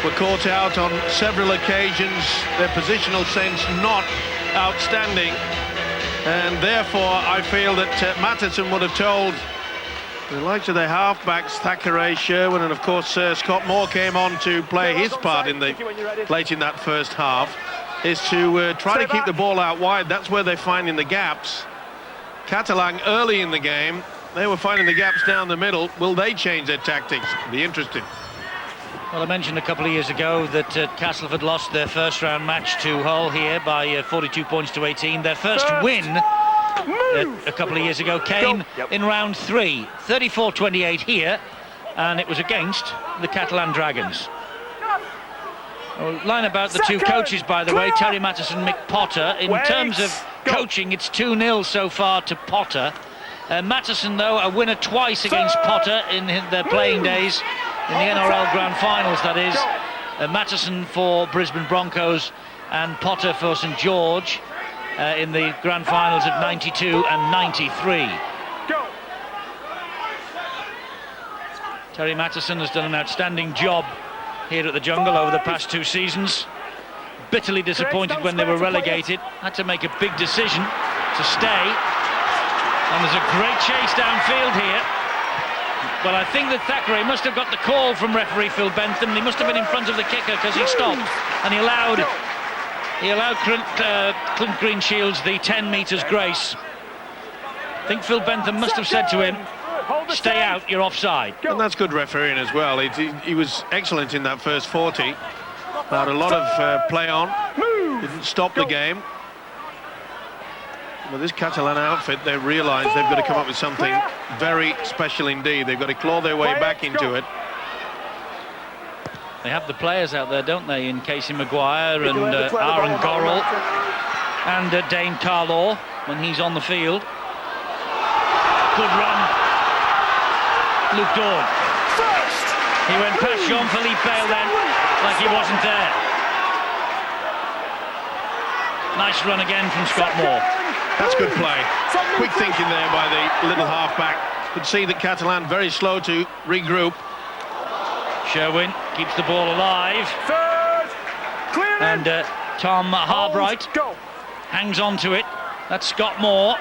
were caught out on several occasions. Their positional sense not outstanding, and therefore I feel that Matheson would have told the likes of their half-backs, Thackeray, Sherwin, and of course Scott Moore came on to play his part in late in that first half, is to try to keep the ball out wide. That's where they're finding the gaps. Catalan early in the game, they were finding the gaps down the middle. Will they change their tactics? Be interesting. Well, I mentioned a couple of years ago that Castleford lost their first round match to Hull here by 42 points to 18. Their first win a couple of years ago came in round 3, 34-28 here, and it was against the Catalan Dragons. Well, line about the two coaches, by the way, Terry Matheson and Mick Potter. In terms of coaching, it's 2-0 so far to Potter. Matheson, though, a winner twice against Potter in their playing days, in the NRL Grand Finals, that is. Matheson for Brisbane Broncos and Potter for St George in the Grand Finals of 92 and 93. Terry Matheson has done an outstanding job here at the Jungle over the past 2 seasons. Bitterly disappointed when they were relegated. Had to make a big decision to stay. And there's a great chase downfield here. Well, I think that Thackeray must have got the call from referee Phil Bentham. He must have been in front of the kicker because he stopped and he allowed Clint Greenshields the 10 metres grace. I think Phil Bentham must have said to him, stay out, you're offside. And that's good refereeing as well. He was excellent in that first 40. Had a lot of play on, didn't stop the game. Well, this Catalan outfit, they realise they've got to come up with something very special indeed. They've got to claw their way back into it. They have the players out there, don't they, in Casey Maguire and Aaron Gorrell and Dane Carlaw when he's on the field. Good run. Luke Dawn. He went past Jean-Philippe Bale then, like he wasn't there. Nice run again from Scott Moore. That's good play. Quick thinking there by the little halfback. Could see that Catalan very slow to regroup. Sherwin keeps the ball alive. And Tom Harbright hangs on to it. That's Scott Moore.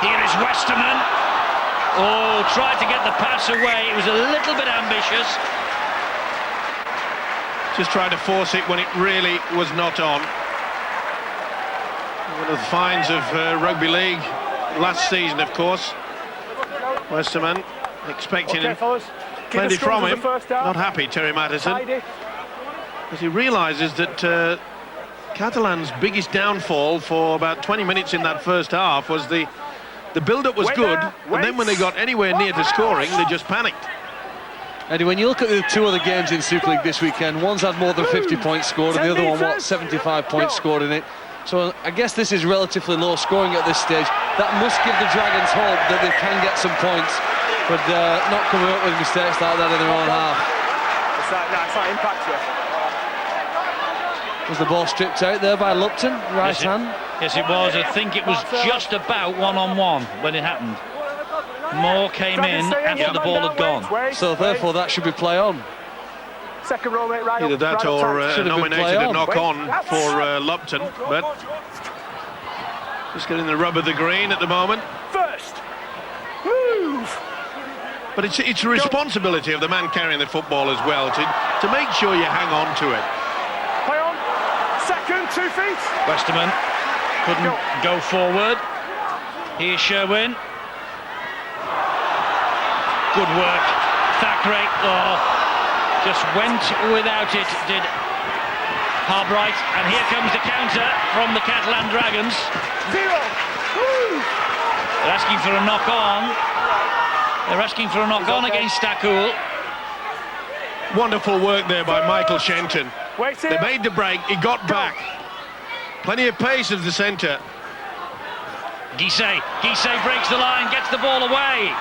Here is Westerman. Oh, tried to get the pass away. It was a little bit ambitious. Just tried to force it when it really was not on. One of the finds of Rugby League last season, of course. Westerman expecting plenty from him. Not happy, Terry Matheson, as he realises that Catalan's biggest downfall for about 20 minutes in that first half was the build-up was good, and then when they got anywhere near to scoring, they just panicked. Eddie, when you look at the 2 other games in Super League this weekend, one's had more than 50 points scored, and the other one, 75 points scored in it. So I guess this is relatively low scoring at this stage. That must give the Dragons hope that they can get some points, but not coming up with mistakes like that in their own half. It's not impact yet. Was the ball stripped out there by Lupton, right hand? Yes, it was. I think it was just about one-on-one when it happened. Moore came in after the ball had gone. So therefore that should be play on. Second row, mate, right either that or nominated a knock-on for Lupton, but just getting the rub of the green at the moment. First move. But it's a responsibility of the man carrying the football as well to make sure you hang on to it. Play on. Second, 2 feet. Westerman couldn't go forward. Here's Sherwin. Good work. Thackeray. Just went without it, did Harbright. And here comes the counter from the Catalan Dragons. They're asking for a knock-on. They're asking for a knock-on against Stakul. Wonderful work there by Michael Shenton. They made the break, he got back. Plenty of pace as the centre. Guisset breaks the line, gets the ball away.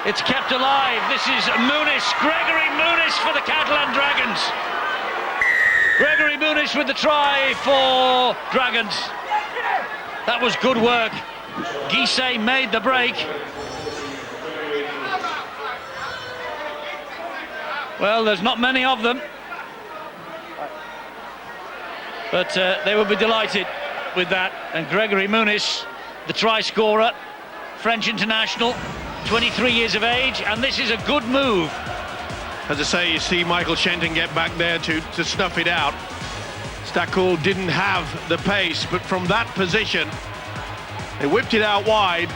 It's kept alive. This is Gregory Muniz for the Catalan Dragons. Gregory Muniz with the try for Dragons. That was good work. Guisset made the break. Well, there's not many of them. But they will be delighted with that. And Gregory Muniz, the try scorer, French international, 23 years of age, and this is a good move. As I say, you see Michael Shenton get back there to snuff it out. Stakul didn't have the pace, but from that position, they whipped it out wide.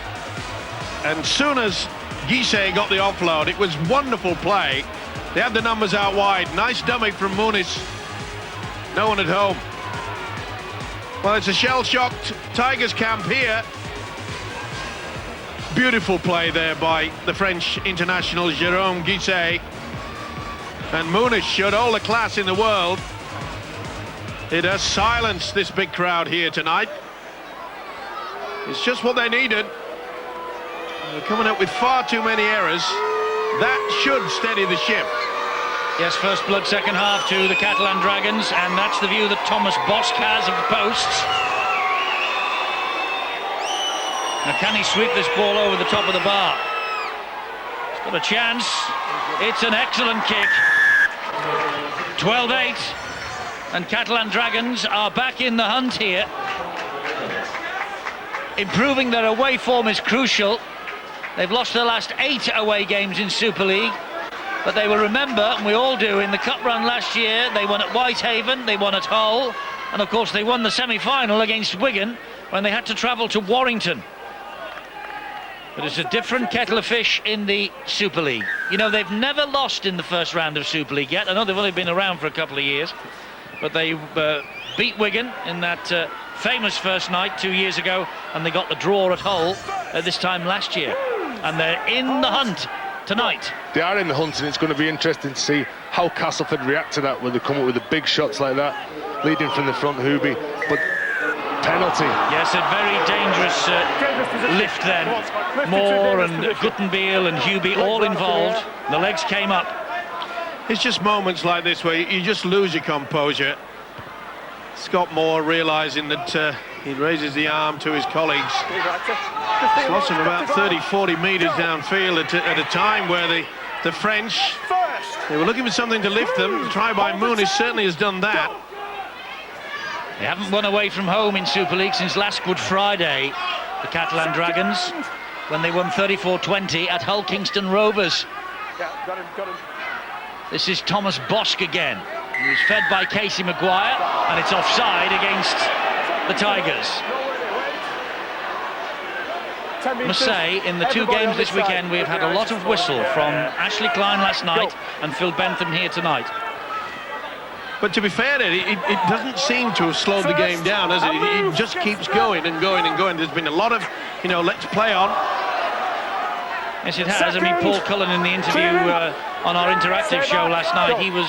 And soon as Guisset got the offload, it was wonderful play. They had the numbers out wide. Nice dummy from Muniz. No one at home. Well, it's a shell-shocked Tigers camp here. Beautiful play there by the French international Jérôme Guisset. And Muniz showed all the class in the world. It has silenced this big crowd here tonight. It's just what they needed. They're coming up with far too many errors. That should steady the ship. Yes, first blood, second half to the Catalan Dragons, and that's the view that Thomas Bosch has of the posts. Now, can he sweep this ball over the top of the bar? He's got a chance. It's an excellent kick. 12-8, and Catalan Dragons are back in the hunt here. Improving their away form is crucial. They've lost their last 8 away games in Super League. But they will remember, and we all do, in the cup run last year, they won at Whitehaven, they won at Hull, and of course they won the semi-final against Wigan when they had to travel to Warrington. But it's a different kettle of fish in the Super League. You know, they've never lost in the first round of Super League yet. I know they've only been around for a couple of years, but they beat Wigan in that famous first night 2 years ago, and they got the draw at Hull this time last year. And they're in the hunt tonight. They are in the hunt, and it's going to be interesting to see how Castleford react to that, when they come up with the big shots like that, leading from the front, Hooby. But penalty. Yes, a very dangerous lift then. Moore and Guttenbeil and Hubie all involved. The legs came up. It's just moments like this where you just lose your composure. Scott Moore realising that he raises the arm to his colleagues. He's lost him about 30-40 metres downfield at a time where the French, they were looking for something to lift them. The try by Muniz certainly has done that. They haven't won away from home in Super League since last Good Friday, the Catalan Dragons, when they won 34-20 at Hull Kingston Rovers. Got him. This is Thomas Bosch again. He was fed by Casey Maguire, and it's offside against the Tigers. I must say, in the 2 games this weekend, we've had a lot of whistle from Ashley Klein last night and Phil Bentham here tonight. But to be fair, it doesn't seem to have slowed the game down, does it? It just keeps going and going and going. There's been a lot of, let's play on. Yes, it has. I mean, Paul Cullen in the interview on our interactive show last night, he was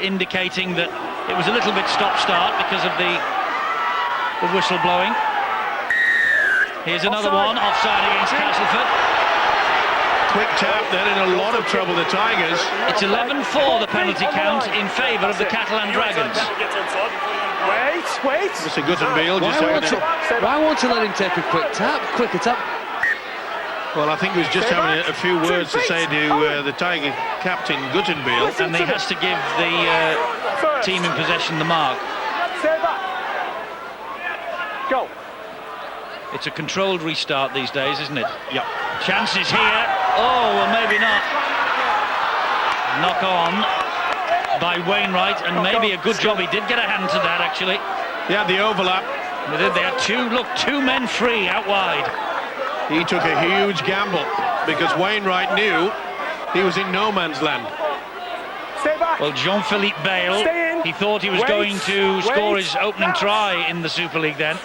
indicating that it was a little bit stop-start because of the whistle blowing. Here's another one, offside against Castleford. Quick tap, they're in a lot of trouble, the Tigers. It's 11-4, the penalty count in favour of the Catalan Dragons. Wait. Mr. Guttenbeil just Why won't you let him take a quicker tap? Well, I think he was just having a few words to say to the Tiger captain, Guttenbeil. And he has to give the team in possession the mark. Stay back. Go. It's a controlled restart these days, isn't it? Yep. Chances here. Oh, well, maybe not. Knock on by Wainwright, and maybe a good job. He did get a hand to that, actually. Yeah, the overlap. They had two men free out wide. He took a huge gamble because Wainwright knew he was in no man's land. Stay back. Well, Jean-Philippe Bale, he thought he was going to score his opening try in the Super League then.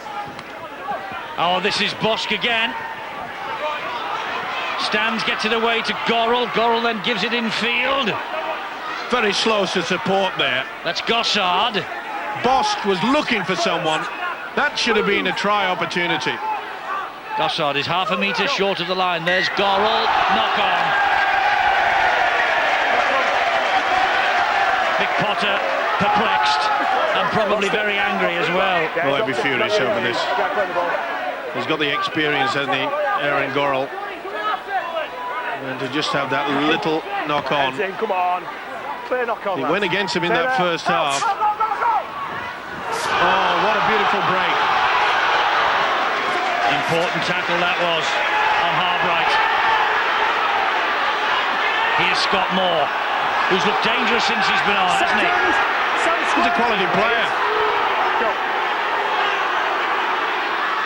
Oh, this is Bosch again. Stans gets it away to Gorrell. Gorrell then gives it in field. Very slow to support there. That's Gossard. Bosch was looking for someone. That should have been a try opportunity. Gossard is half a metre short of the line. There's Gorrell. Knock on. Vic Potter perplexed and probably very angry as well. Oh, he'll be furious over this. He's got the experience, hasn't he, Aaron Gorrell? And to just have that little knock on. Come on. Clear knock on. He went against him in that first half. Oh, what a beautiful break. Important tackle that was on Harbright. Here's Scott Moore, who's looked dangerous since he's been on, hasn't he? He's a quality player. Go.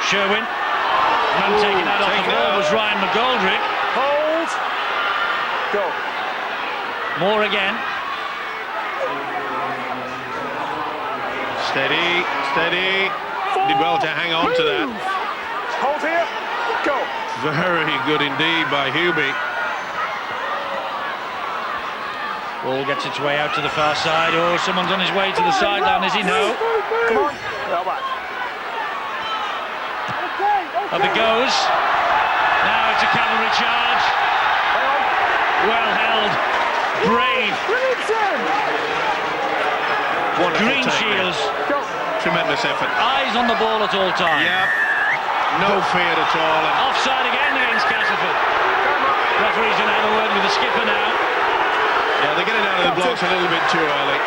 Sherwin. Man taking that off the ball was Ryan McGoldrick. Hold. Go. Moore again. Steady, steady. Did well to hang on to that. Hold here. Go. Very good indeed by Hubie. Ball gets its way out to the far side. Oh, someone's on his way to the sideline, is he? No. Come on. Well back. Up it goes. Now it's a cavalry charge. Well held. Brave. Wonderful Green take shields. Go. there. Tremendous effort. Eyes on the ball at all times. Yep. No fear at all. And Offside again against Castleford. Referee's going to have a word with the skipper now. yeah, they're getting out of the blocks a little bit too early.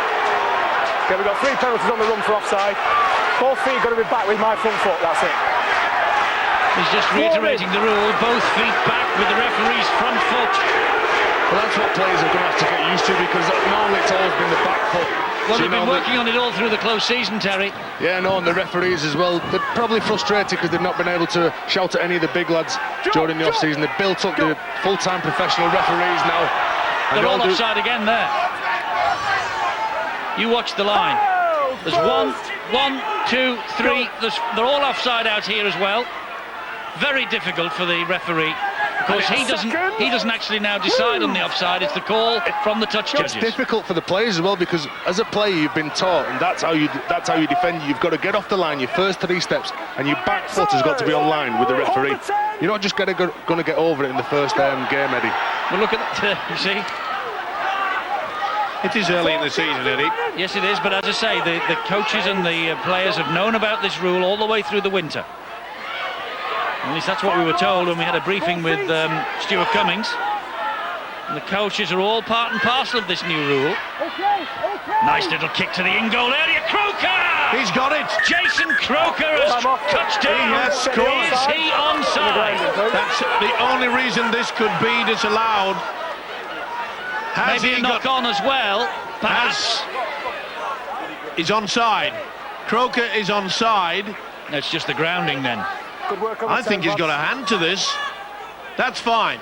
Okay, we've got 3 penalties on the run for offside. Both feet got to be back with my front foot. That's it. He's just reiterating the rule. Both feet back with the referee's front foot. Well, that's what players are going to have to get used to, because normally it's always been the back foot. Well, So, they've been working on it all through the close season, Terry. Yeah, no, and the referees as well. They're probably frustrated because they've not been able to shout at any of the big lads during the off-season. They've built up the full-time professional referees now. And They're they all do- offside again there. You watch the line. There's one, two, three. They're all offside out here as well. Very difficult for the referee. Of course, he doesn't actually now decide on the offside. It's the call from the touch It's judges. difficult for the players as well, because as a player you've been taught, and that's how you defend. You've got to get off the line your first 3 steps, and your back foot has got to be on line with the referee. You're not just going to get over it in the first game, Eddie. Well, look at that. You see. It is early in the season, Eddie. Yes, it is. But as I say, the coaches and the players have known about this rule all the way through the winter. At least that's what we were told when we had a briefing with Stuart Cummings. And the coaches are all part and parcel of this new rule. Nice little kick to the in-goal area. Croker! He's got it. Jason Croker has touchdown. He has scored. Is he onside? That's the only reason this could be disallowed. Has Maybe a he knock got? on as well. Perhaps. He's onside. Croker is onside. It's just the grounding then. Good work on the I think he's centre got a hand to this. That's fine.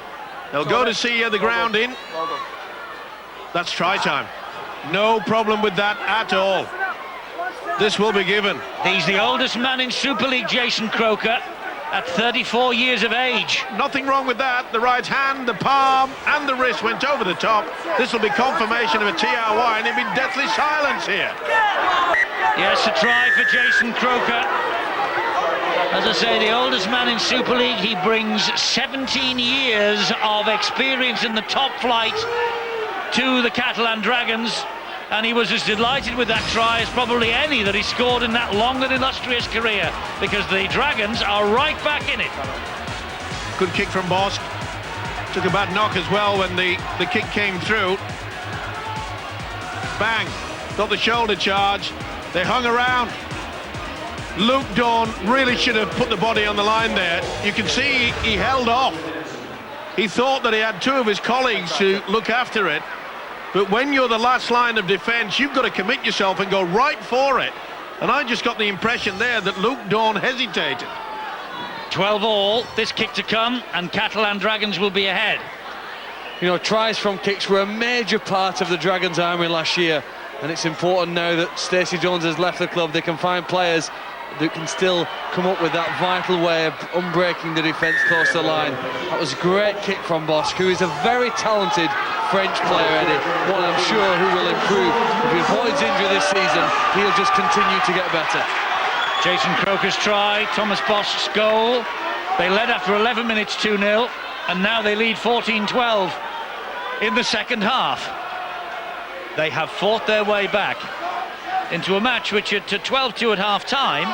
They'll go to see the ground in. Well done. That's try time. No problem with that at all. This will be given. He's the oldest man in Super League, Jason Croker, at 34 years of age. Nothing wrong with that. The right hand, the palm, and the wrist went over the top. This will be confirmation of a TRY, and it'll be deathly silence here. Yes, a try for Jason Croker. As I say, the oldest man in Super League. He brings 17 years of experience in the top flight to the Catalan Dragons, and he was as delighted with that try as probably any that he scored in that long and illustrious career, because the Dragons are right back in it. Good kick from Bosk. Took a bad knock as well when the kick came through. Bang. Got the shoulder charge. They hung around. Luke Dawn really should have put the body on the line there. You can see he held off. He thought that he had 2 of his colleagues to look after it. But when you're the last line of defence, you've got to commit yourself and go right for it. And I just got the impression there that Luke Dawn hesitated. 12 all, this kick to come, and Catalan Dragons will be ahead. You know, tries from kicks were a major part of the Dragons' army last year, and it's important now that Stacey Jones has left the club. They can find players that can still come up with that vital way of unbreaking the defence close to the line. That was a great kick from Bosk, who is a very talented French player, Eddie, one I'm sure who will improve. If he avoids injury this season, he'll just continue to get better. Jason Croker's try, Thomas Bosk's goal. They led after 11 minutes 2-0, and now they lead 14-12 in the second half. They have fought their way back into a match which at 12-2 at half-time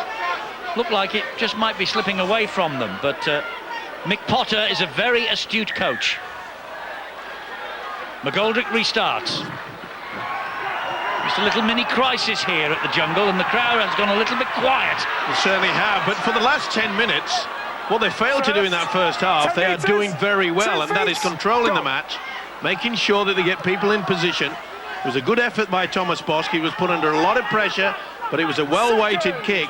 looked like it just might be slipping away from them, but Mick Potter is a very astute coach. McGoldrick restarts. He's Just a little mini crisis here at the Jungle, and the crowd has gone a little bit quiet. They certainly have, but for the last 10 minutes, what they failed to do in that first half, they are doing very well, and that is controlling the match, making sure that they get people in position. It was a good effort by Thomas Bosk. He was put under a lot of pressure, but it was a well-weighted kick.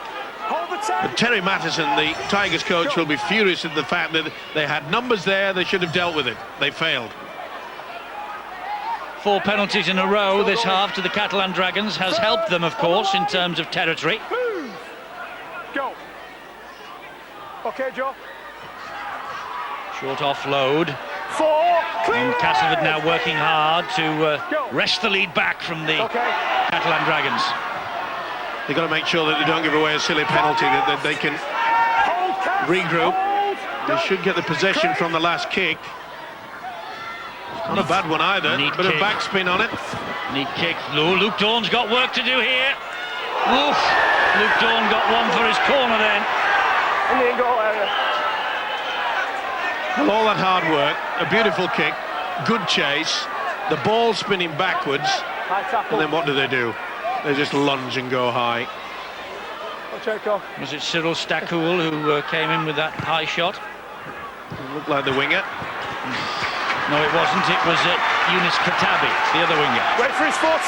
But Terry Mattison, the Tigers coach, will be furious at the fact that they had numbers there, they should have dealt with it. They failed. 4 penalties in a row this half to the Catalan Dragons has helped them, of course, in terms of territory. Go. Okay, Joe. Short offload. 4. And Castleford now working hard to wrest the lead back from the Catalan Dragons. They've got to make sure that they don't give away a silly penalty, that they can regroup. They should get the possession from the last kick. Not a bad one either. Neat Bit kick. of backspin on it. Neat kick. Luke Dawn's got work to do here. Woof. Luke Dawn got one for his corner then. In the in-goal area. Well, all that hard work, a beautiful kick, good chase, the ball spinning backwards, High tackle. and then what do? They just lunge and go high. Okay, go. Was it Cyril Stakul who came in with that high shot? Looked like the winger. No, it wasn't. It was Yunus Katabi, the other winger. Wait for his foot.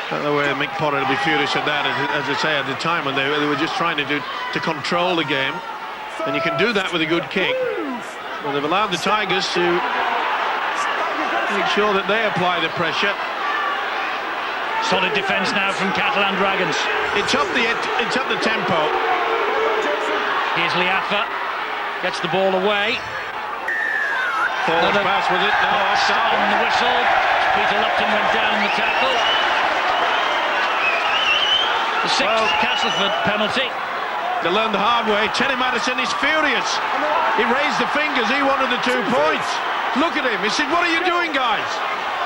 Not the way Mick Potter would be furious at that, as I say, at the time when they were just trying to control the game. And you can do that with a good kick. Well, they've allowed the Tigers to make sure that they apply the pressure. Solid defence now from Catalan Dragons. It's up the tempo. Here's Liafa. Gets the ball away. Forward Another pass, was it? No, offside. on the whistle. Peter Lupton went down the tackle. The 6th Castleford penalty. They learned the hard way. Terry Mattison is furious. He raised the fingers. He wanted the 2 points. Look at him. He said, "What are you doing, guys?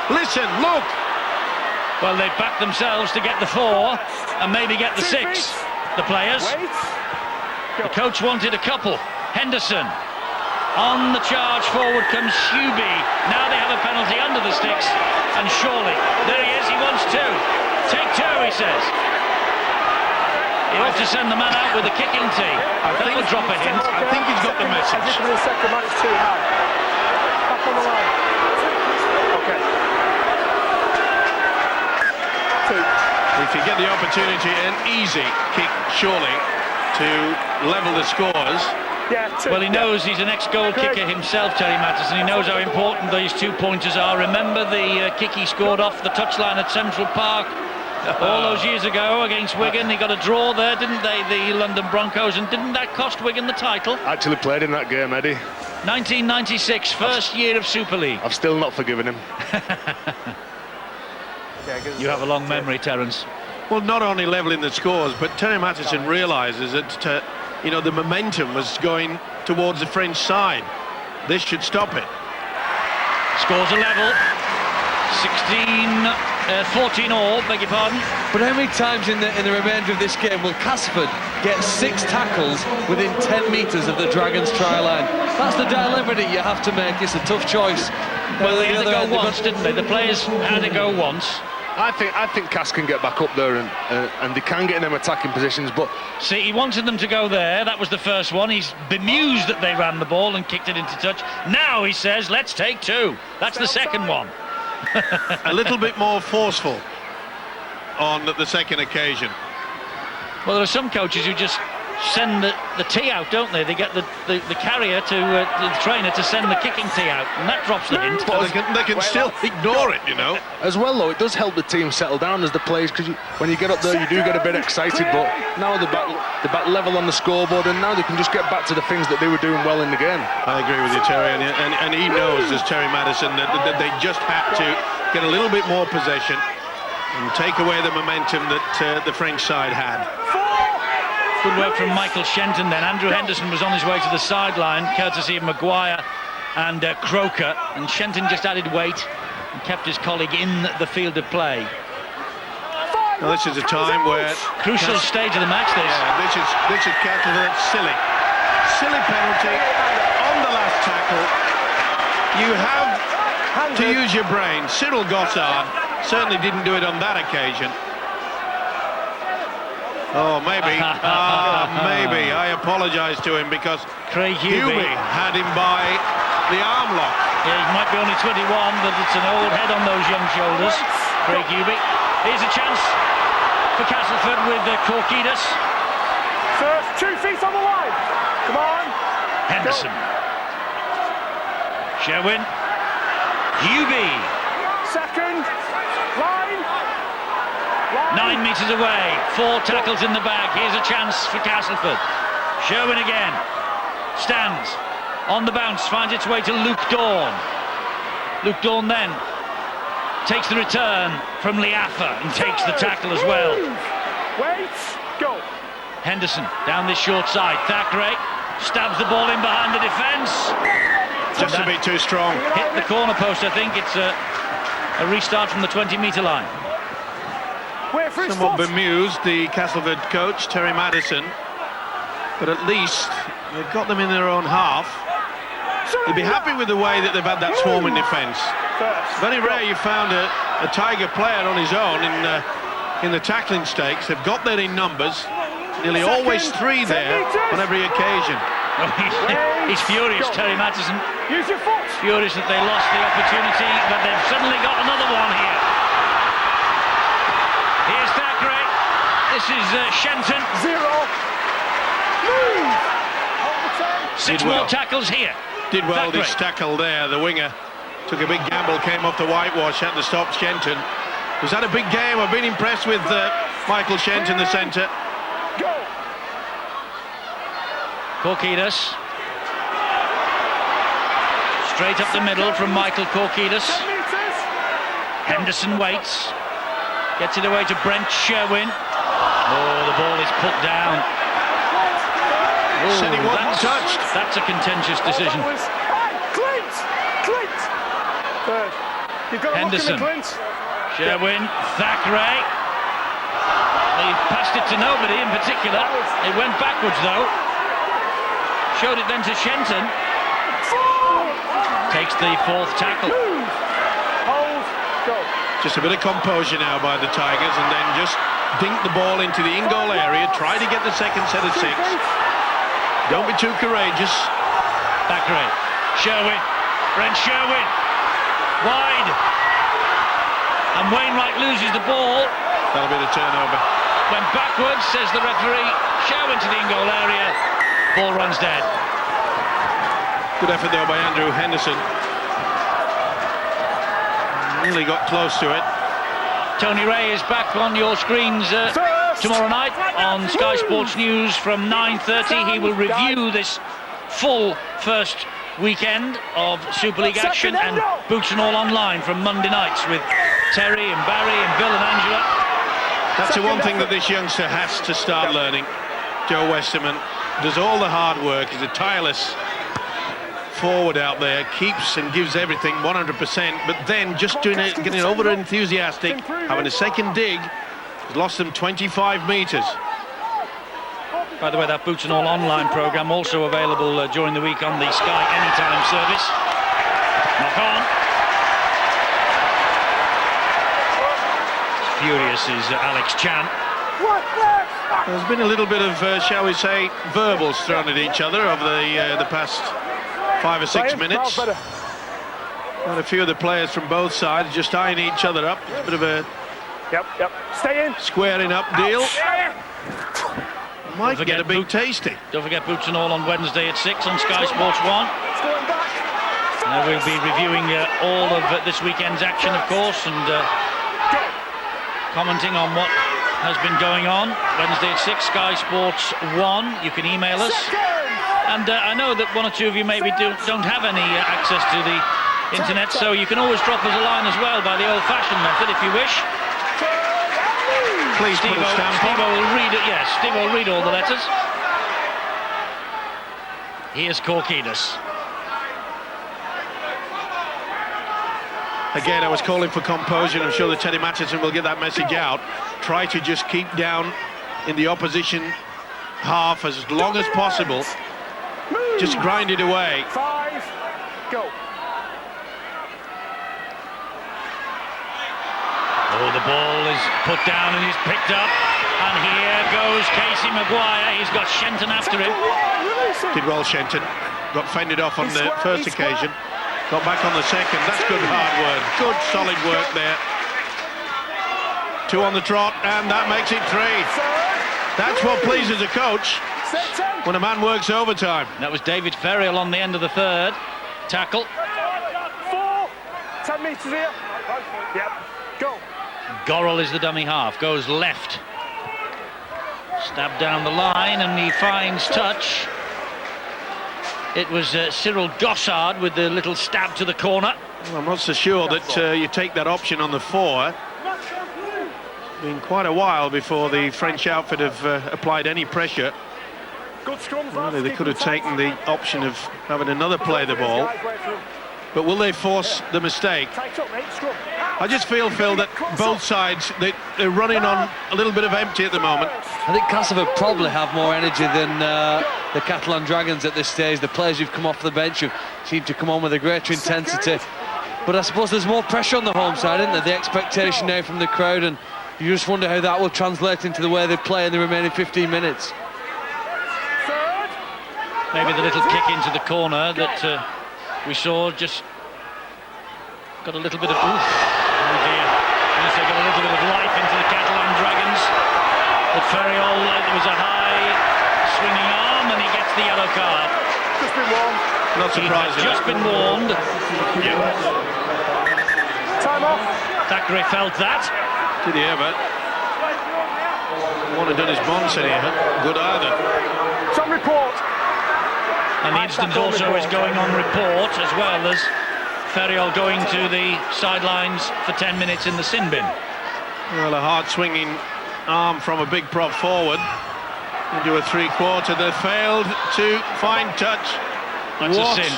Listen, look." Well, they've backed themselves to get the 4 and maybe get the 6, the players. The coach wanted a couple. Henderson. On the charge forward comes Hubie. Now they have a penalty under the sticks. And surely, there he is, he wants 2. Take 2, he says. He ought to send the man out with a kicking tee. That will drop a hint. I think he's got the message. This is the second man, it's too high. Back on the line. Okay. 2. If you get the opportunity, an easy kick, surely, to level the scores. Yeah, 2. Well, he knows he's an ex-goal kicker himself, Terry Mattison. He knows how important these 2-pointers are. Remember the kick he scored off the touchline at Central Park all those years ago against Wigan? He got a draw there, didn't they, the London Broncos? And didn't that cost Wigan the title? Actually played in that game, Eddie. 1996, first year of Super League. I've still not forgiven him. You have a long memory, Terence. Well, not only levelling the scores, but Terry Mattison realises that, the momentum was going towards the French side. This should stop it. Scores a level. 14 all, beg your pardon. But how many times in the remainder of this game will Castleford get 6 tackles within 10 metres of the Dragons' try line? That's the dilemma that you have to make. It's a tough choice. Well, they had to go once, didn't they? The players had to go once. I think Cass can get back up there and they can get in them attacking positions, but See, he wanted them to go there. That was the first one. He's bemused that they ran the ball and kicked it into touch. Now he says, let's take 2. That's the second one. A little bit more forceful on the second occasion. Well, there are some coaches who just send the tee out, don't they? They get the carrier to the trainer to send the kicking tee out, and that drops the hint. But they can still ignore it, as well though, it does help the team settle down as the players, because when you get up there you do get a bit excited, but now they're back level on the scoreboard, and now they can just get back to the things that they were doing well in the game. I agree with you, Terry, and he knows, as Terry Mattison, that they just had to get a little bit more possession and take away the momentum that the French side had. Good work from Michael Shenton then. Andrew Henderson was on his way to the sideline, courtesy of Maguire and Croker, and Shenton just added weight and kept his colleague in the field of play. Now, this is a time where... Crucial stage of the match, this. Yeah, this is Catalan. Silly penalty on the last tackle. You have to use your brain. Cyril Gossard Certainly didn't do it on that occasion. Oh, maybe. Maybe. I apologise to him because Craig Hubie had him by the arm lock. Yeah, he might be only 21, but it's an old head on those young shoulders. Craig Hubie. Here's a chance for Castleford with Korkidas. First, 2 feet on the line. Come on. Henderson. Sherwin. Hubie. Second. Line. 9 metres away. 4 tackles in the bag. Here's a chance for Castleford. Sherwin again. Stands. On the bounce. Finds its way to Luke Dawn. Luke Dawn then takes the return from Liafa and takes the tackle as well. Wait. Go. Henderson down this short side. Thackeray stabs the ball in behind the defence. Just a bit too strong. Hit the corner post, I think. It's a restart from the 20-metre line. Wait for his Somewhat foot. bemused, the Castleford coach, Terry Maddison. But at least they've got them in their own half. They'd be happy with the way that they've had that swarm in defence. Very rare you found a Tiger player on his own in the tackling stakes. They've got there in numbers. Nearly always 3 there on every occasion. He's furious, Terry Maddison. Use your foot. Furious that they lost the opportunity, but they've suddenly got another one here. Here's Thackeray. This is Shenton. 0. Move. Hold the 10. 6 more tackles here. Did well, Thackeray. this tackle there. The winger took a big gamble, came off the whitewash, had to stop Shenton. Was that a big game? I've been impressed with Michael Shenton, the centre. Go. Korkidas. Straight up the middle from Michael Korkidas. 10 metres. Henderson waits. Gets it away to Brent Sherwin. Oh, the ball is put down. Said he wasn't touched. That's a contentious decision. Clint. Third. You've got to Henderson. look in the Clint. Sherwin. Thackeray. He passed it to nobody in particular. It went backwards though. Showed it then to Shenton. Takes the 4th tackle. Move. Hold. Go. Just a bit of composure now by the Tigers, and then just dink the ball into the in-goal area, try to get the second set of 6. Don't be too courageous. Thackeray. Sherwin. Brent Sherwin. Wide. And Wainwright loses the ball. That'll be the turnover. Went backwards, says the referee. Sherwin to the in-goal area. Ball runs dead. Good effort though by Andrew Henderson. Nearly got close to it. Tony Ray is back on your screens tomorrow night on Sky Sports News from 9:30. He will review this full first weekend of Super League action and Boots and All online from Monday nights with Terry and Barry and Bill and Angela. That's the one thing that this youngster has to start learning. Joe Westerman does all the hard work. He's a tireless forward out there, keeps and gives everything 100%, but then just doing it, getting over enthusiastic, having a second dig, has lost them 25 metres. By the way, that Boots and All online programme also available during the week on the Sky Anytime service. Knock on. Furious is Alex Chan. There's been a little bit of, shall we say, verbals thrown at each other over the past 5 or 6 minutes. Quite a few of the players from both sides just eyeing each other up. It's a bit of a Yep. Stay in. squaring up deal. Might get a bit tasty. Don't forget Boots and All on Wednesday at 6 on Sky Sports 1. It's going back. We'll be reviewing all of this weekend's action, of course, and commenting on what has been going on. Wednesday at 6, Sky Sports 1. You can email us. And I know that one or two of you maybe don't have any access to the internet, so you can always drop us a line as well by the old-fashioned method if you wish. Please put a stamp Steve on. will read it. Yes, Steve will read all the letters. Here's Korkidas. Again, I was calling for composure, and I'm sure that Teddy Mattison will get that message out. Try to just keep down in the opposition half as long as possible. Just grind it away. 5. Go. Oh, the ball is put down and is picked up. And here goes Casey Maguire. He's got Shenton after him. Did well, Shenton. Got fended off on the first occasion. Got back on the second. That's good hard work. Good solid work there. 2 on the trot, and that makes it 3. That's what pleases a coach, when a man works overtime. That was David Ferriel on the end of the third. Tackle. 4, 10 metres here. Yep, go. Gorrell is the dummy half, goes left. Stab down the line, and he finds touch. It was Cyril Gossard with the little stab to the corner. Well, I'm not so sure that you take that option on the 4. Been quite a while before the French outfit have applied any pressure. Good scrums, Really, they could have taken the option of having another play the ball. But will they force the mistake? I just feel, Phil, that both sides, they're running on a little bit of empty at the moment. I think Castleford probably have more energy than the Catalan Dragons at this stage. The players who've come off the bench have seemed to come on with a greater intensity. But I suppose there's more pressure on the home side, isn't there? The expectation now from the crowd, and you just wonder how that will translate into the way they play in the remaining 15 minutes. Maybe the little kick into the corner that we saw just got a little bit of... Oof, oh dear. They got a little bit of life into the Catalan Dragons. But Ferriol, there was a high swinging arm, and he gets the yellow card. Just been warned. Not surprising. Just been warned. Time off. Thackeray felt that. Did he ever? One had done his Bonson here. Good either. It's on report. And the incident also is going on report, as well as Ferriol going to the sidelines for 10 minutes in the sin bin. Well, a hard swinging arm from a big prop forward into a 3/4. They failed to find touch. That's a sin.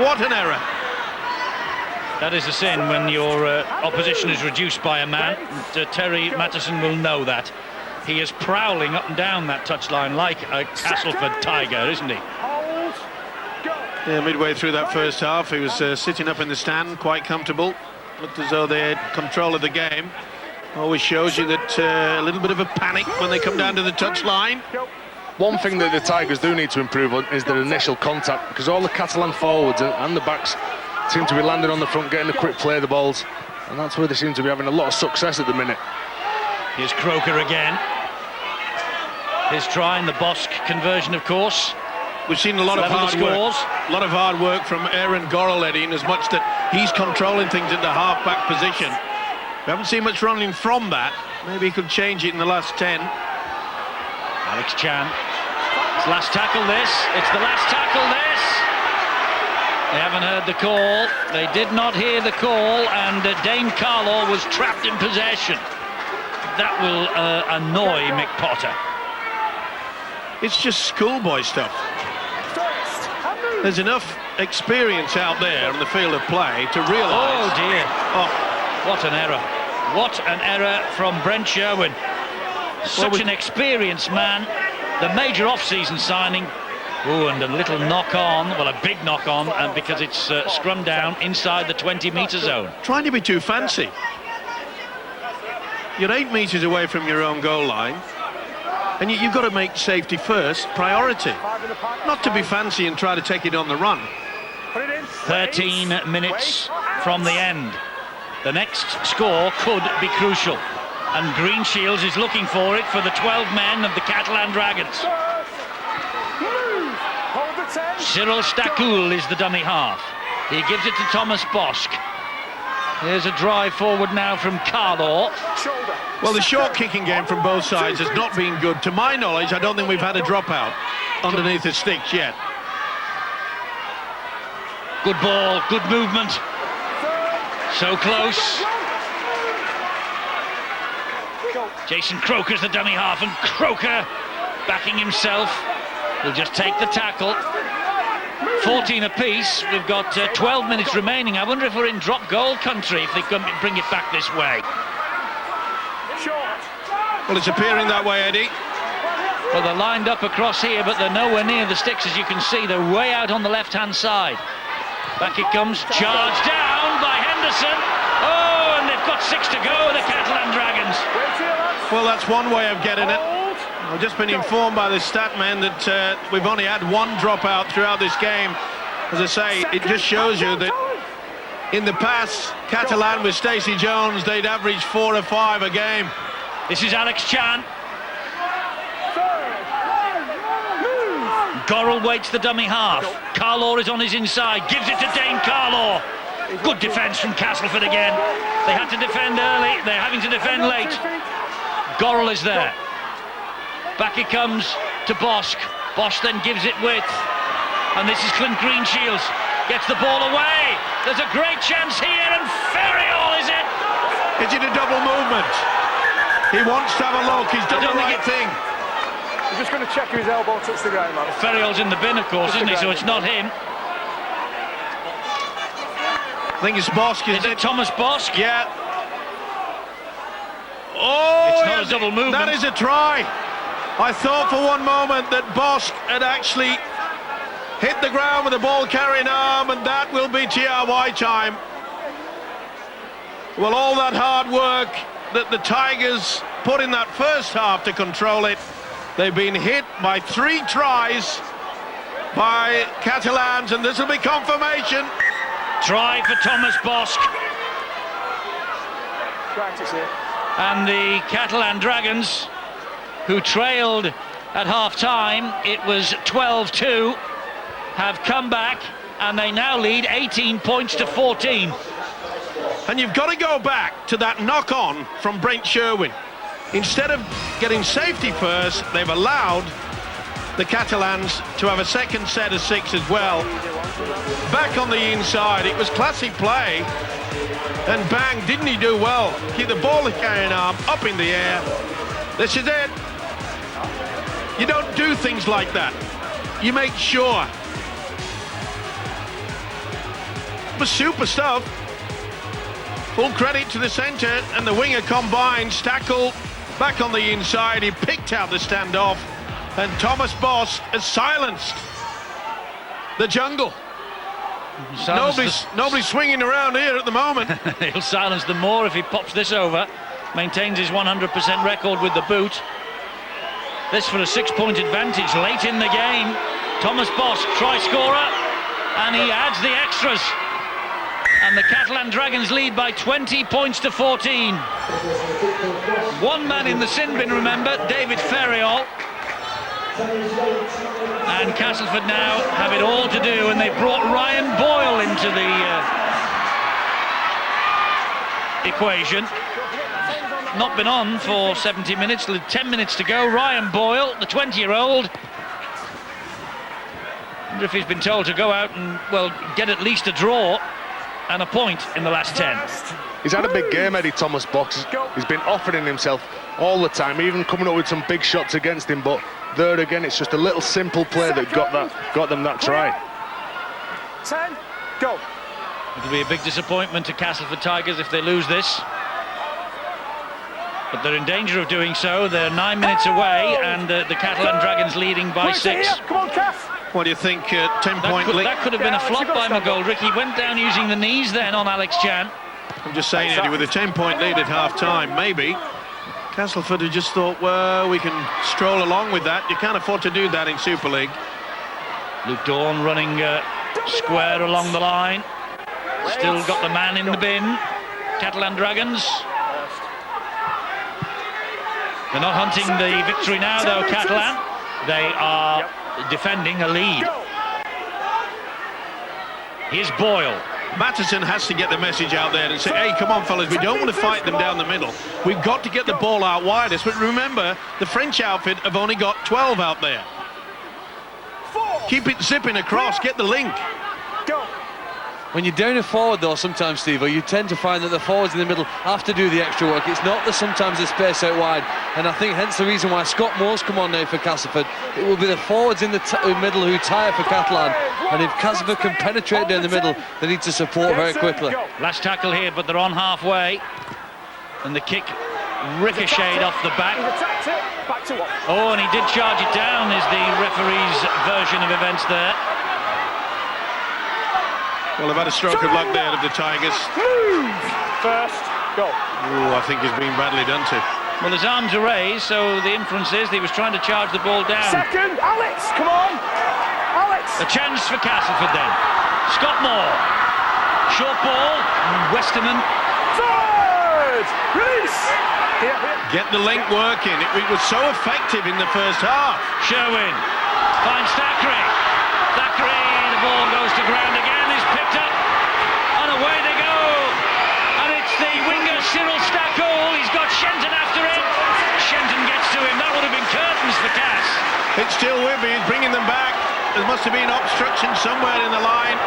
What an error. That is a sin when your opposition is reduced by a man. Terry Matheson will know that. He is prowling up and down that touchline like a Castleford tiger, isn't he? Hold. Go. Yeah, midway through that first half, he was sitting up in the stand, quite comfortable. Looked as though they had control of the game. Always shows you that a little bit of a panic when they come down to the touchline. One thing that the Tigers do need to improve on is their initial contact, because all the Catalan forwards and the backs seem to be landing on the front, getting a quick play of the balls, and that's where they seem to be having a lot of success at the minute. Here's Croker again. His try in the Bosk conversion, of course. We've seen a lot of hard work. A lot of hard work from Aaron Gorrell, Eddie, in as much that he's controlling things in the half-back position. We haven't seen much running from that. Maybe he could change it in the last 10. Alex Chan. It's last tackle this. It's the last tackle this. They haven't heard the call. They did not hear the call, and Dane Carlaw was trapped in possession. That will annoy Mick Potter. It's just schoolboy stuff. There's enough experience out there on the field of play to realise... Oh dear. Oh, what an error. What an error from Brent Sherwin. Such an experienced man. The major off-season signing. Oh, and a little knock-on, well, a big knock-on, and because it's scrummed down inside the 20-metre zone. Trying to be too fancy. You're 8 metres away from your own goal line, and you've got to make safety first, priority. Not to be fancy and try to take it on the run. 13 minutes from the end. The next score could be crucial, and Greenshields is looking for it for the 12 men of the Catalan Dragons. Cyril Stakoul is the dummy half. He gives it to Thomas Bosk. Here's a drive forward now from Carlaw. Well, the short kicking game from both sides has not been good. To my knowledge, I don't think we've had a dropout underneath the sticks yet. Good ball, good movement. So close. Jason Croker's the dummy half, and Croker backing himself. He'll just take the tackle. 14 apiece. We've got 12 minutes remaining. I wonder if we're in drop goal country if they can bring it back this way. Well, it's appearing that way, Eddie. Well, they're lined up across here, but they're nowhere near the sticks, as you can see. They're way out on the left-hand side. Back it comes. Charged down by Henderson. Oh, and they've got got 6 to go, the Catalan Dragons. Well, that's one way of getting it. I've just been informed by the stat man that we've only had one dropout throughout this game. As I say, it just shows you that in the past, Catalan with Stacey Jones, they'd average 4 or 5 a game. This is Alex Chan. Gorrell waits the dummy half. Carlaw is on his inside, gives it to Dane Carlaw. Good defence from Castleford again. They had to defend early, they're having to defend late. Gorrell is there. Back it comes to Bosch. Bosch then gives it width. And this is Clint Greenshields. Gets the ball away. There's a great chance here, and Ferriol is it. Is it a double movement? He wants to have a look, he's done the right thing. I'm just going to check if his elbow touched the ground, man. Ferriol's in the bin, of course, isn't he? So it's not him. I think it's Bosch, Is it Thomas Bosch? Yeah. Oh, It's not a double movement. That is a try. I thought for one moment that Bosch had actually hit the ground with a ball carrying arm, and that will be TRY time. Well, all that hard work that the Tigers put in that first half to control it, they've been hit by 3 tries by Catalans, and this will be confirmation. Try for Thomas Bosch. Practice here. And the Catalan Dragons, who trailed at half-time, it was 12-2, have come back, and they now lead 18 points to 14. And you've got to go back to that knock-on from Brent Sherwin. Instead of getting safety first, they've allowed the Catalans to have a second set of 6 as well. Back on the inside, it was classic play. And bang, didn't he do well? Keep the ball carrying arm up in the air. This is it. You don't do things like that. You make sure. It was super stuff. Full credit to the centre, and the winger combines, tackle back on the inside. He picked out the standoff, and Thomas Bosch has silenced the jungle. Nobody's swinging around here at the moment. He'll silence them more if he pops this over. Maintains his 100% record with the boot. This for a 6-point advantage late in the game. Thomas Bosch, try scorer, and he adds the extras. And the Catalan Dragons lead by 20 points to 14. One man in the sin bin, remember, David Ferriol. And Castleford now have it all to do, and they've brought Ryan Boyle into the equation. Not been on for 70 minutes, 10 minutes to go. Ryan Boyle, the 20-year-old. Wonder if he's been told to go out and, well, get at least a draw and a point in the last 10. He's had a big game, Eddie Thomas Box. He's been offering himself all the time, even coming up with some big shots against him, but there again, it's just a little simple play that got them that try. 10, go. It'll be a big disappointment to Castleford Tigers if they lose this. But they're in danger of doing so. They're 9 minutes away, and the Catalan Dragons leading by 6. Come on, Cass. What do you think, 10-point lead? That could have been a flop by McGoldrick. He went down using the knees then on Alex Chan. I'm just saying, Eddie, with a 10-point lead at half-time, maybe Castleford had just thought, well, we can stroll along with that. You can't afford to do that in Super League. Luke Dawn running square along the line. Still got the man in the bin. Catalan Dragons. They're not hunting the victory now, though, Catalan. They are defending a lead. Here's Boyle. Matheson has to get the message out there and say, hey, come on, fellas, we don't want to fight them down the middle. We've got to get the ball out widest. But remember, the French outfit have only got 12 out there. Keep it zipping across, get the link. When you're down a forward, though, sometimes, Steve, you tend to find that the forwards in the middle have to do the extra work. It's not that sometimes the space out wide, and I think hence the reason why Scott Moore's come on now for Castleford. It will be the forwards in the middle who tire for Catalan, and if Castleford can penetrate down the middle, they need to support very quickly. Last tackle here, but they're on halfway, and the kick ricocheted off the back. Oh, and he did charge it down, is the referee's version of events there. Well, they've had a stroke of luck there of the Tigers. First. Go. Ooh, I think he's been badly done to. Well, his arms are raised, so the inference is that he was trying to charge the ball down. Second, Alex, come on. Alex. A chance for Castleford then. Scott Moore. Short ball. Westerman. Third. Release. Here. Get the link working. It was so effective in the first half. Sherwin finds Thackeray. Thackeray, the ball goes to ground again, is picked up, and away they go. And it's the winger Cyril Stackall. He's got Shenton after him. Shenton gets to him. That would have been curtains for Cass. It's still Wibby. He's bringing them back. There must have been obstruction somewhere in the line.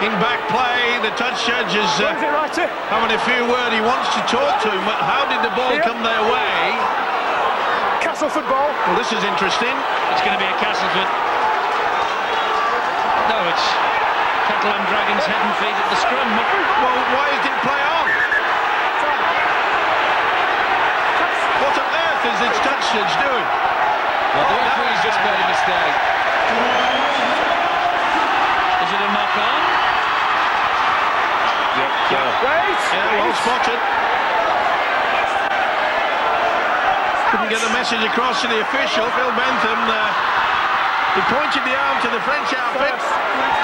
In back play, the touch judge is having a few words. He wants to talk to him, but how did the ball come their way? Castleford ball. Well, this is interesting. It's going to be a Castleford. No, it's Catalan Dragons head and feet at the scrum. Well, why didn't play on? What on earth is this touch judge doing? Well, the referee's just made a mistake. Is it a knock on? Wait. Yeah, well spotted. Couldn't get the message across to the official, Phil Bentham. He pointed the arm to the French outfit.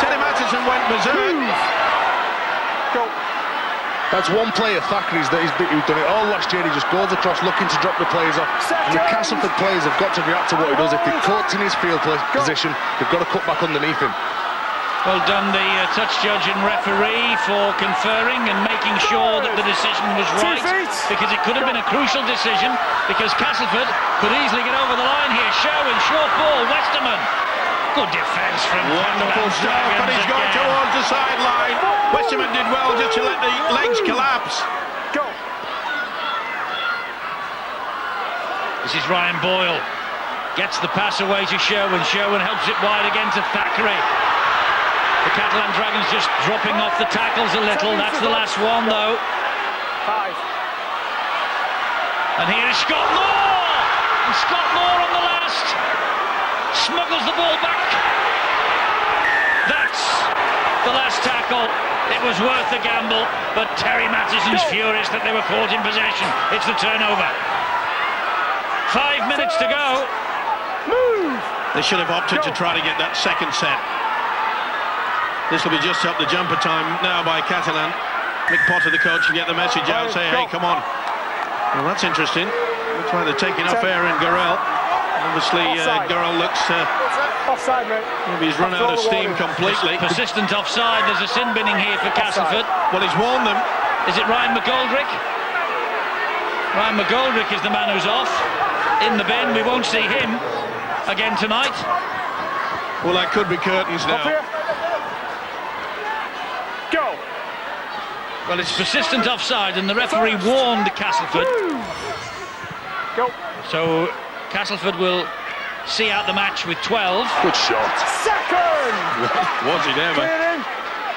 Teddy Matheson went berserk. Go. That's one player, Thackeray's, that he's done it all last year. He just goes across looking to drop the players off. And the Castleford players have got to react to what he does. If they're caught in his field position, they've got to cut back underneath him. Well done, the touch judge and referee, for conferring and making sure that the decision was right, because it could have been a crucial decision, because Castleford could easily get over the line here. Sherwin, short ball, Westerman. Good defence from Wonderful stuff, but he's going towards the sideline. Westerman did well just to let the legs collapse. Go. This is Ryan Boyle. Gets the pass away to Sherwin. Sherwin helps it wide again to Thackeray. The Catalan Dragons just dropping off the tackles a little. That's the last one, though. 5. And here is Scott Moore! And Scott Moore on the last. Smuggles the ball back. That's the last tackle. It was worth the gamble, but Terry Matheson's furious that they were caught in possession. It's the turnover. 5 minutes to go. Move. They should have opted to try to get that second set. This will be just up the jumper time now by Catalan. Mick Potter, the coach, will get the message out, say, hey, come on. Well, that's interesting. Looks like they're taking off air in Gurrell. Obviously, Gurrell looks offside, mate. Maybe he's run out of steam completely. Persistent offside. There's a sin binning here for Castleford. Well, he's warned them. Is it Ryan McGoldrick? Ryan McGoldrick is the man who's off. In the bin. We won't see him again tonight. Well, that could be curtains now. Go. Well, it's persistent offside, and the referee warned Castleford. Go. So Castleford will see out the match with 12. Good shot. Second. Was it ever?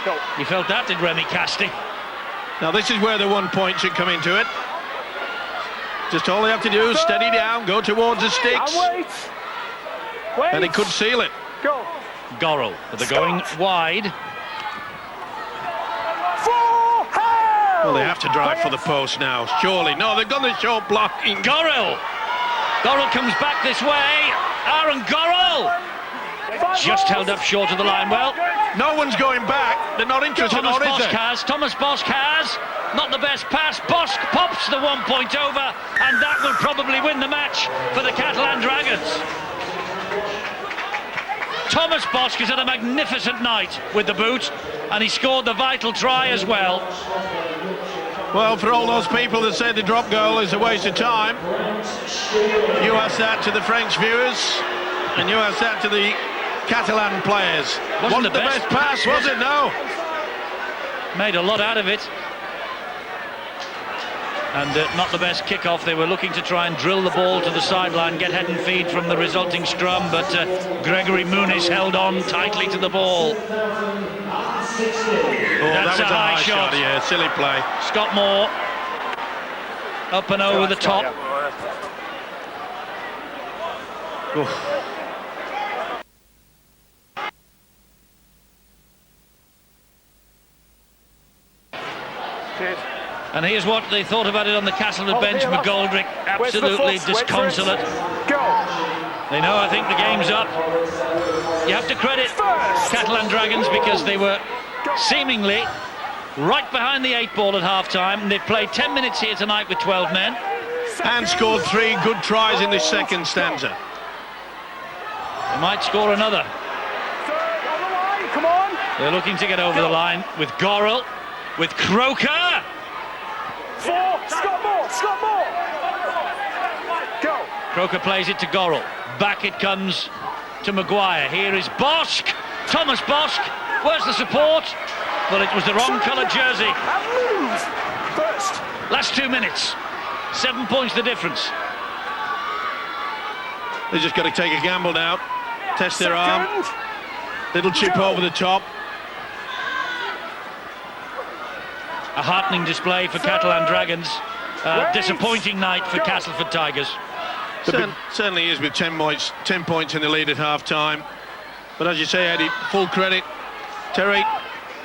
Go. You felt that, did Remy Casting? Now, this is where the 1 point should come into it. Just all they have to do is steady down, go towards the sticks, And wait. and he could seal it. Go. Gorrell, but they're going wide. Well, they have to drive for the post now, surely. No, they've got the short block. Gorrell! Gorrell comes back this way. Aaron Gorrell! Just held up short of the line. Well, no one's going back. They're not interested, Thomas or is Bosk they? has. Thomas Bosk has. Not the best pass. Bosk pops the 1 point over, and that will probably win the match for the Catalan Dragons. Thomas Bosk has had a magnificent night with the boot, and he scored the vital try as well. Well, for all those people that say the drop goal is a waste of time, you ask that to the French viewers, and you ask that to the Catalan players. Wasn't the best pass, was it? No. Made a lot out of it. And not the best kick-off. They were looking to try and drill the ball to the sideline, get head and feed from the resulting scrum, but Gregory Muniz held on tightly to the ball. That's a high shot. Yeah, silly play. Scott Moore up and over the top. And here's what they thought about it on the Castleford bench. McGoldrick absolutely disconsolate. They know, I think, the game's up. You have to credit Catalan Dragons because they were seemingly right behind the 8 ball at half-time. They've played 10 minutes here tonight with 12 men. And scored 3 good tries in this second stanza. They might score another. Come on. They're looking to get over the line with Gorrell, with Croker. 4. Scott Moore. Go. Croker plays it to Gorrell. Back it comes to Maguire. Here is Bosk. Thomas Bosk. Where's the support? Well, it was the wrong coloured jersey. And move. First. Last 2 minutes. 7 points the difference. They just got to take a gamble now. Test their arm. Little chip over the top. A heartening display for Catalan Dragons. Disappointing night for Castleford Tigers. Certainly is with 10 points in the lead at half-time. But as you say, Eddie, full credit. Terry,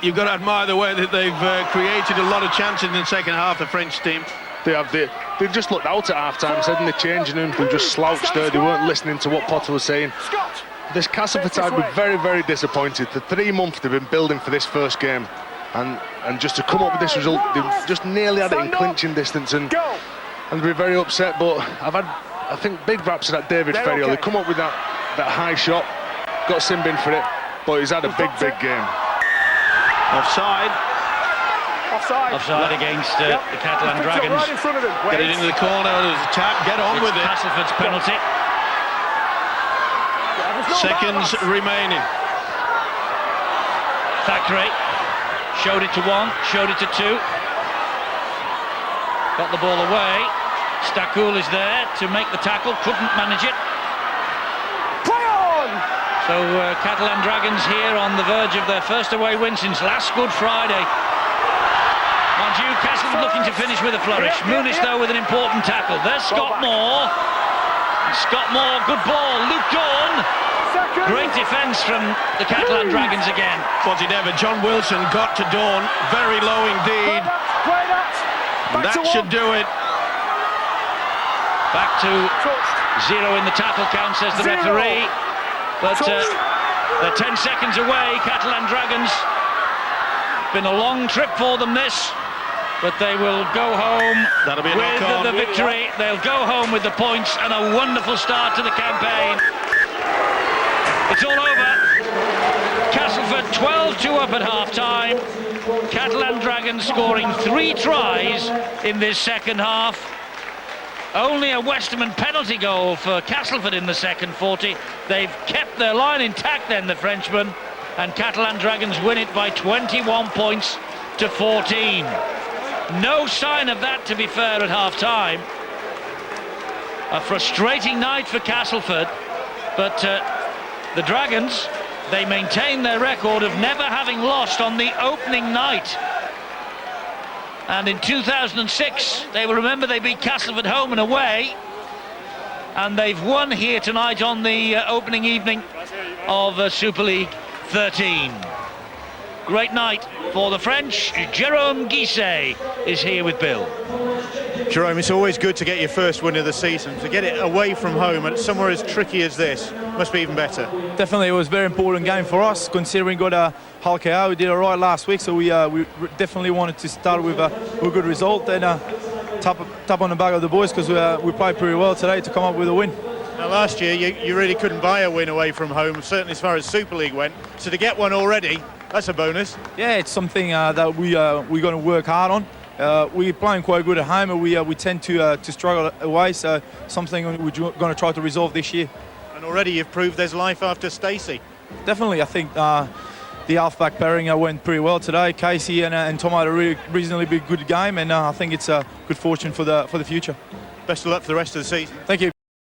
you've got to admire the way that they've created a lot of chances in the second half, the French team. They've just looked out at half-time, said in the changing room, they just slouched there, they weren't listening to what Potter was saying. This Castleford side were very, very disappointed. For 3 months they've been building for this first game. And just to come up with this result, they've just nearly had it in clinching distance and they're very upset. But I think big raps to that David Ferrier. They come up with that high shot, got Simbin for it, but he's had a big game. Offside against the Catalan Dragons. Get it into the corner, there's a tap, get on with it. Castleford's penalty. Seconds remaining. Thackeray showed it to 1, showed it to 2. Got the ball away. Stakul is there to make the tackle, couldn't manage it. Play on! So Catalan Dragons here on the verge of their first away win since last Good Friday. Mind you, Castleford looking to finish with a flourish. Muniz, though, with an important tackle. There's Scott Moore. Scott Moore, good ball. Luke Dawn. Great defence from the Catalan Dragons again. Was it ever? John Wilson got to Dawn. Very low indeed. And that should do it. Back to 0 in the tackle count, says the referee. But they're 10 seconds away, Catalan Dragons. Been a long trip for them, this. But they will go home with the victory. They'll go home with the points and a wonderful start to the campaign. It's all over. Castleford 12-2 up at half-time. Catalan Dragons scoring 3 tries in this second half. Only a Westerman penalty goal for Castleford in the second 40. They've kept their line intact then, the Frenchmen. And Catalan Dragons win it by 21 points to 14. No sign of that, to be fair, at half-time. A frustrating night for Castleford. But the Dragons, they maintain their record of never having lost on the opening night. And in 2006, they will remember they beat Castleford home and away. And they've won here tonight on the opening evening of Super League 13. Great night for the French. Jérôme Guisset is here with Bill. Jerome, it's always good to get your first win of the season. To get it away from home and somewhere as tricky as this must be even better. Definitely, it was a very important game for us, considering we got Hull KO. We did all right last week, so we definitely wanted to start with a good result and tap on the back of the boys, because we played pretty well today to come up with a win. Now, last year you really couldn't buy a win away from home, certainly as far as Super League went. So to get one already, that's a bonus. Yeah, it's something that we're going to work hard on. We're playing quite good at home, and we tend to struggle away, so something we're going to try to resolve this year. And already you've proved there's life after Stacey. Definitely, I think the halfback pairing went pretty well today. Casey and Tom had a reasonably good game, and I think it's a good fortune for the future. Best of luck for the rest of the season. Thank you.